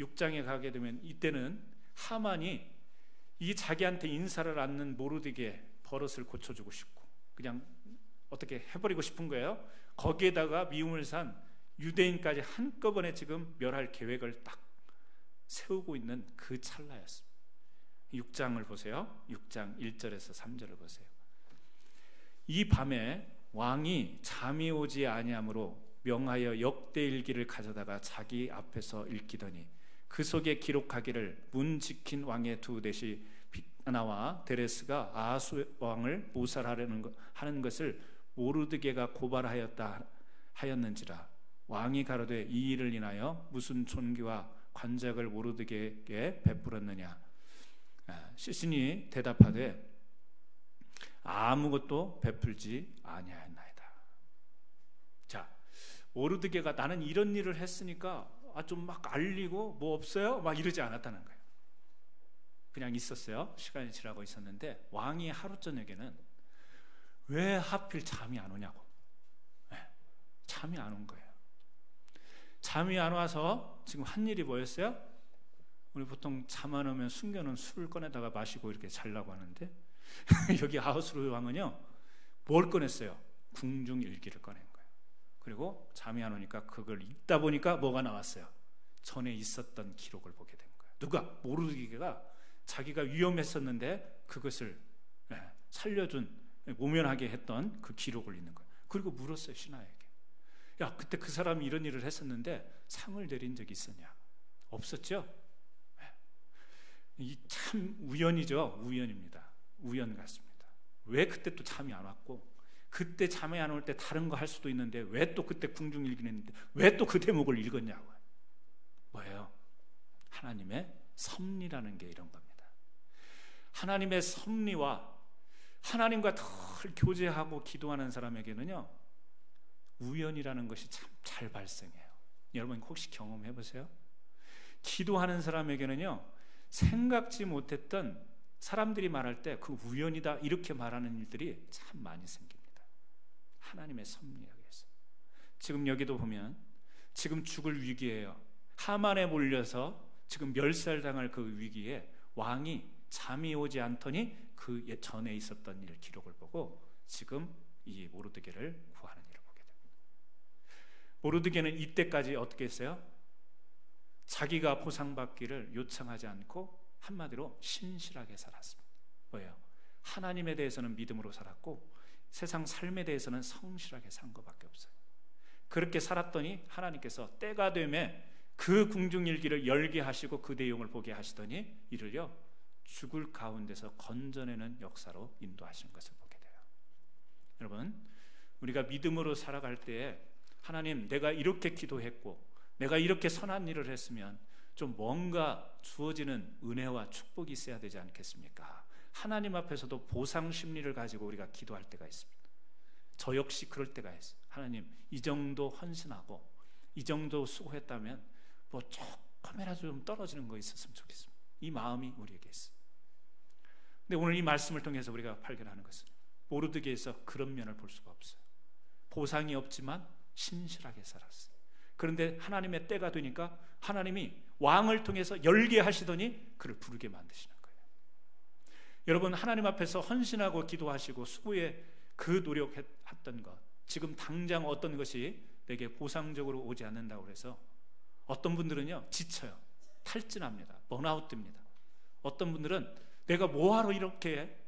6장에 가게 되면 이때는 하만이 이 자기한테 인사를 않는 모르드게 버릇을 고쳐주고 싶고 그냥 어떻게 해버리고 싶은 거예요. 거기에다가 미움을 산 유대인까지 한꺼번에 지금 멸할 계획을 딱 세우고 있는 그 찰나였습니다. 6장을 보세요. 6장 1절에서 3절을 보세요. 이 밤에 왕이 잠이 오지 아니하므로 명하여 역대일기를 가져다가 자기 앞에서 읽히더니 그 속에 기록하기를 문 지킨 왕의 두 대시 빅나와 데레스가 아수 왕을 모살하는 것을 모르드게가 고발하였다 하였는지라. 왕이 가로되 이 일을 인하여 무슨 존귀와 관작을 모르드게에게 베풀었느냐. 시신이 대답하되 아무것도 베풀지 아니하였나이다. 자, 모르드게가 나는 이런 일을 했으니까 좀 막 알리고 뭐 없어요? 막 이러지 않았다는 거예요. 그냥 있었어요. 시간이 지나고 있었는데 왕이 하루 저녁에는 왜 하필 잠이 안 오냐고. 잠이 안 온 거예요. 잠이 안 와서 지금 한 일이 뭐였어요? 우리 보통 잠 안 오면 숨겨놓은 술을 꺼내다가 마시고 이렇게 자려고 하는데 여기 아수르 왕은요, 뭘 꺼냈어요? 궁중일기를 꺼낸 거예요. 그리고 잠이 안 오니까 그걸 읽다 보니까 뭐가 나왔어요? 전에 있었던 기록을 보게 된 거예요. 누가? 모르드게가 자기가 위험했었는데 그것을 살려준, 모면하게 했던 그 기록을 읽는 거예요. 그리고 물었어요, 신하에게. 야, 그때 그 사람이 이런 일을 했었는데 상을 내린 적이 있었냐? 없었죠? 이 참 우연이죠. 우연입니다. 우연 같습니다. 왜 그때 또 잠이 안 왔고, 그때 잠이 안 올 때 다른 거 할 수도 있는데 왜 또 그때 궁중일기를 했는데 왜 또 그 대목을 읽었냐고요. 뭐예요? 하나님의 섭리라는 게 이런 겁니다. 하나님의 섭리와 하나님과 늘 교제하고 기도하는 사람에게는요, 우연이라는 것이 참 잘 발생해요. 여러분 혹시 경험해 보세요? 기도하는 사람에게는요, 생각지 못했던 사람들이 말할 때 그 우연이다 이렇게 말하는 일들이 참 많이 생깁니다. 하나님의 섭리에 의해서. 지금 여기도 보면 지금 죽을 위기예요. 하만에 몰려서 지금 멸살당할 그 위기에 왕이 잠이 오지 않더니 그 전에 있었던 일 기록을 보고 지금 이 모르드게를 구하는 일을 보게 됩니다. 모르드게는 이때까지 어떻게 했어요? 자기가 보상받기를 요청하지 않고 한마디로 신실하게 살았습니다. 뭐예요? 하나님에 대해서는 믿음으로 살았고 세상 삶에 대해서는 성실하게 산 것밖에 없어요. 그렇게 살았더니 하나님께서 때가 되매 그 궁중일기를 열게 하시고 그 내용을 보게 하시더니 이를요, 죽을 가운데서 건져내는 역사로 인도하신 것을 보게 돼요. 여러분, 우리가 믿음으로 살아갈 때에 하나님, 내가 이렇게 기도했고 내가 이렇게 선한 일을 했으면 좀 뭔가 주어지는 은혜와 축복이 있어야 되지 않겠습니까? 하나님 앞에서도 보상 심리를 가지고 우리가 기도할 때가 있습니다. 저 역시 그럴 때가 있어요. 하나님, 이 정도 헌신하고 이 정도 수고했다면 뭐 조금이라도 좀 떨어지는 거 있었으면 좋겠습니다. 이 마음이 우리에게 있어요. 근데 오늘 이 말씀을 통해서 우리가 발견하는 것은 모르드게에서 그런 면을 볼 수가 없어요. 보상이 없지만 신실하게 살았어요. 그런데 하나님의 때가 되니까 하나님이 왕을 통해서 열게 하시더니 그를 부르게 만드시는 거예요. 여러분, 하나님 앞에서 헌신하고 기도하시고 수고에 그 노력했던 것, 지금 당장 어떤 것이 내게 보상적으로 오지 않는다고 해서 어떤 분들은요, 지쳐요. 탈진합니다. 번아웃됩니다. 어떤 분들은 내가 뭐하러 이렇게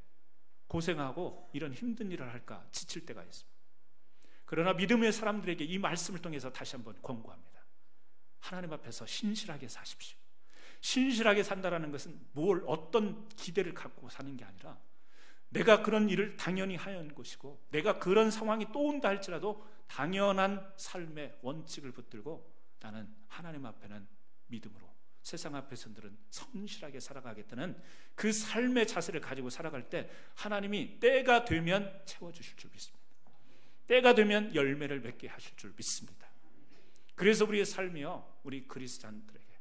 고생하고 이런 힘든 일을 할까 지칠 때가 있습니다. 그러나 믿음의 사람들에게 이 말씀을 통해서 다시 한번 권고합니다. 하나님 앞에서 신실하게 사십시오. 신실하게 산다라는 것은 어떤 기대를 갖고 사는 게 아니라 내가 그런 일을 당연히 하는 것이고 내가 그런 상황이 또 온다 할지라도 당연한 삶의 원칙을 붙들고 나는 하나님 앞에는 믿음으로, 세상 앞에서는 성실하게 살아가겠다는 그 삶의 자세를 가지고 살아갈 때 하나님이 때가 되면 채워주실 줄 믿습니다. 때가 되면 열매를 맺게 하실 줄 믿습니다. 그래서 우리의 삶이요, 우리 그리스도인들에게,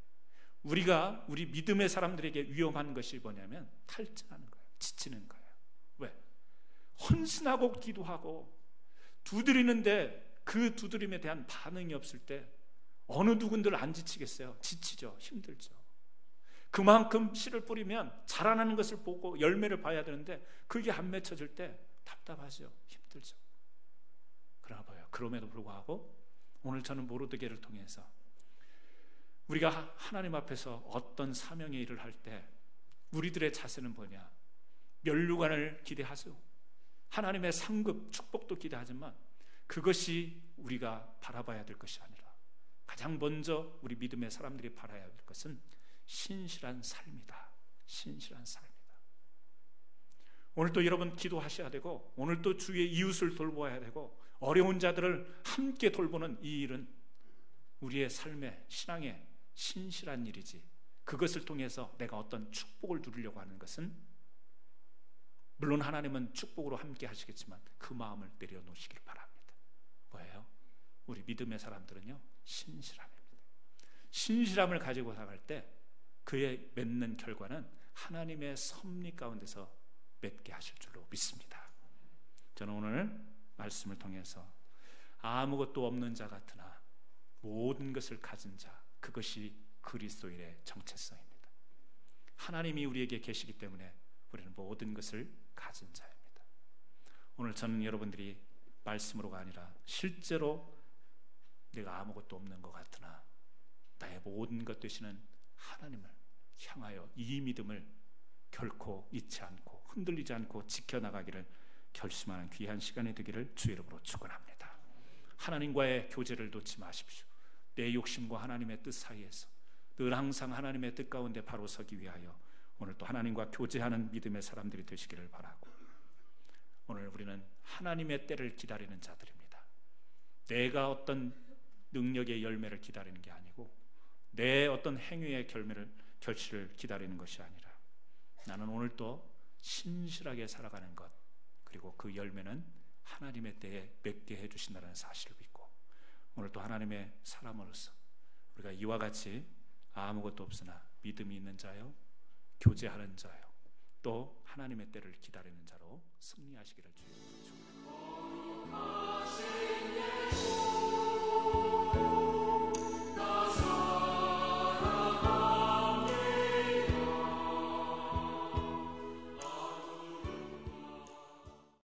우리 믿음의 사람들에게 위험한 것이 뭐냐면 탈진하는 거예요. 지치는 거예요. 왜? 헌신하고 기도하고 두드리는데 그 두드림에 대한 반응이 없을 때 어느 누군들 안 지치겠어요? 지치죠. 힘들죠. 그만큼 씨를 뿌리면 자라나는 것을 보고 열매를 봐야 되는데 그게 안 맺혀질 때 답답하죠. 힘들죠. 그러나 봐요. 그럼에도 불구하고 오늘 저는 모르드게를 통해서 우리가 하나님 앞에서 어떤 사명의 일을 할 때 우리들의 자세는 뭐냐? 면류관을 기대하죠. 하나님의 상급, 축복도 기대하지만 그것이 우리가 바라봐야 될 것이 아니라 가장 먼저 우리 믿음의 사람들이 바라야 될 것은 신실한 삶이다. 신실한 삶이다. 오늘 또 여러분 기도하셔야 되고 오늘 또 주위의 이웃을 돌보아야 되고 어려운 자들을 함께 돌보는 이 일은 우리의 삶의 신앙의 신실한 일이지, 그것을 통해서 내가 어떤 축복을 누리려고 하는 것은, 물론 하나님은 축복으로 함께 하시겠지만 그 마음을 내려놓으시길 바랍니다. 뭐예요? 우리 믿음의 사람들은요, 신실함입니다. 신실함을 가지고 나갈 때 그의 맺는 결과는 하나님의 섭리 가운데서 맺게 하실 줄로 믿습니다. 저는 오늘 말씀을 통해서 아무것도 없는 자 같으나 모든 것을 가진 자, 그것이 그리스도인의 정체성입니다. 하나님이 우리에게 계시기 때문에 우리는 모든 것을 가진 자입니다. 오늘 저는 여러분들이 말씀으로가 아니라 실제로 내가 아무것도 없는 것 같으나 나의 모든 것 되시는 하나님을 향하여 이 믿음을 결코 잊지 않고 흔들리지 않고 지켜나가기를 결심하는 귀한 시간이 되기를 주의 이름으로 축원합니다. 하나님과의 교제를 놓지 마십시오. 내 욕심과 하나님의 뜻 사이에서 늘 항상 하나님의 뜻 가운데 바로 서기 위하여 오늘 또 하나님과 교제하는 믿음의 사람들이 되시기를 바라고, 오늘 우리는 하나님의 때를 기다리는 자들입니다. 내가 어떤 능력의 열매를 기다리는 게 아니고 내 어떤 행위의 결실을 기다리는 것이 아니라 나는 오늘 또 신실하게 살아가는 것, 그리고 그 열매는 하나님의 때에 맺게 해주신다는 사실을 믿고, 오늘 또 하나님의 사람으로서 우리가 이와 같이 아무것도 없으나 믿음이 있는 자요, 교제하는 자요, 또 하나님의 때를 기다리는 자로 승리하시기를 주님으로 축원합니다.